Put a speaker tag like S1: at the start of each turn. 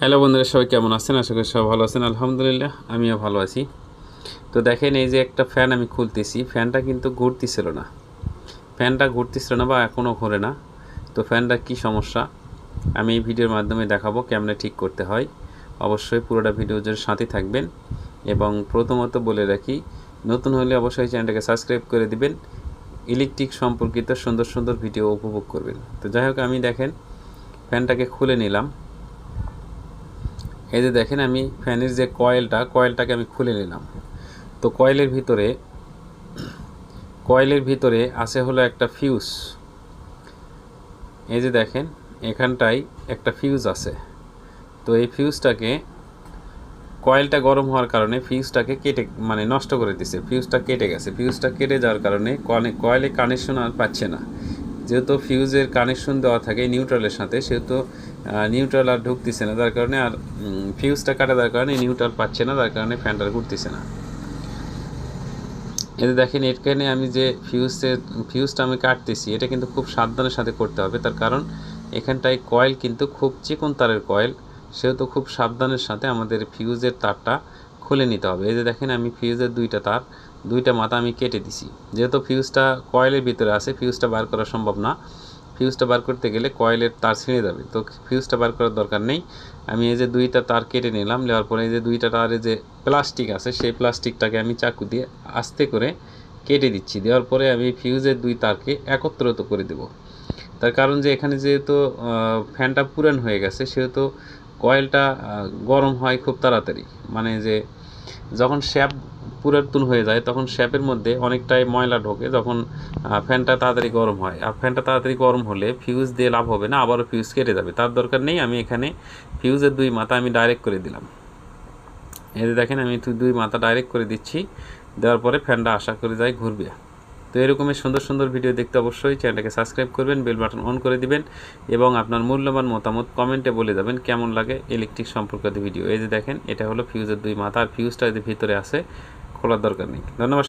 S1: Hello বন্ধুরা, সবাই কেমন আছেন? আশা করি সবাই ভালো আছেন। আলহামদুলিল্লাহ আমিও ভালো আছি। তো দেখেন, এই যে একটা ফ্যান আমি খুলতেছি, ফ্যানটা কিন্তু ঘুরতেছিল না। ফ্যানটা ঘুরতেছিল না বা এখনও ঘোরে না। তো ফ্যানটা কি সমস্যা আমি এই ভিডিওর মাধ্যমে দেখাবো কেমনে ঠিক করতে হয়। অবশ্যই পুরোটা ভিডিও জুড়ে সাথে থাকবেন। এবং প্রথমত বলে রাখি, নতুন হলে অবশ্যই চ্যানেলটাকে সাবস্ক্রাইব করে দিবেন। ইলেকট্রিক সম্পর্কিত সুন্দর সুন্দর ভিডিও উপভোগ করবেন। তো যাই হোক, আমি দেখেন ফ্যানটাকে খুলে নিলাম। এই যে দেখেন, আমি ফ্যানের যে কয়েলটাকে আমি খুলে নিলাম। তো কয়েলের ভিতরে আছে হলো একটা ফিউজ। এই যে দেখেন, এখানটায় একটা ফিউজ আছে। তো এই ফিউজটাকে, কয়েলটা গরম হওয়ার কারণে ফিউজটাকে নষ্ট করে দিছে। ফিউজটা কেটে গেছে। ফিউজটা কেটে যাওয়ার কারণে কয়েলে কানেকশন আর পাচ্ছে না। যেহেতু ফিউজের কানেকশন দেওয়া থাকে নিউট্রালের সাথে, সেহেতু নিউট্রাল আর ঢুকতেছে না, যার কারণে আর ফিউজটা কাটা দেওয়ার কারণে নিউট্রাল পাচ্ছে না, যার কারণে ফ্যানটা ঘুরতেছে না। এতে দেখেন, এখানে আমি যে ফিউজটা আমি কাটতেছি, এটা কিন্তু খুব সাবধানের সাথে করতে হবে। তার কারণ এখানটায় কয়েল কিন্তু খুব চিকন তারের কয়েল, সেহেতু খুব সাবধানের সাথে আমাদের ফিউজের তারটা খুলে নিতে হবে। এই যে দেখেন, আমি ফিউজের দুইটা মাথা আমি কেটে দিছি। যেহেতু ফিউজটা কয়েলের ভিতরে আছে, ফিউজটা বার করা সম্ভব না। ফিউজটা বার করতে গেলে কয়েলের তার ছিঁড়ে যাবে, তো ফিউজটা বার করার দরকার নেই। আমি এই যে দুইটা তার কেটে নিলাম। নেওয়ার পরে এই যে দুইটা তারে যে প্লাস্টিক আছে, সেই প্লাস্টিকটাকে আমি চাকু দিয়ে আস্তে করে কেটে দিচ্ছি। দেওয়ার পরে আমি ফিউজের দুই তারকে একত্রিত করে দেব। তার কারণ যে এখানে যেহেতু ফ্যানটা পুরান হয়ে গেছে, সেহেতু কয়েলটা গরম হয় খুব তাড়াতাড়ি। মানে যে যখন শ্যাপ পুরাতন হয়ে যায়, তখন শ্যাপের মধ্যে অনেকটাই ময়লা ঢোকে, যখন ফ্যানটা তাড়াতাড়ি গরম হয়। আর ফ্যানটা তাড়াতাড়ি গরম হলে ফিউজ দিয়ে লাভ হবে না, আবারও ফিউজ কেটে যাবে। তার দরকার নেই। আমি এখানে ফিউজের দুই মাথা আমি ডাইরেক্ট করে দিলাম। এই যে দেখেন, আমি দুই মাথা ডাইরেক্ট করে দিচ্ছি। দেওয়ার পরে ফ্যানটা আশা করে যায় ঘুরবে। তো এরকমের সুন্দর সুন্দর ভিডিও দেখতে অবশ্যই চ্যানেলটাকে সাবস্ক্রাইব করবেন, বেল বাটন অন করে দিবেন এবং আপনার মূল্যবান মতামত কমেন্টে বলে যাবেন কেমন লাগে ইলেকট্রিক সম্পর্কিত ভিডিও। এই যে দেখেন, এটা হলো ফিউজের দুই মাথা, আর ফিউজটা যদি ভিতরে আসে, খোলার দরকার নেই। ধন্যবাদ।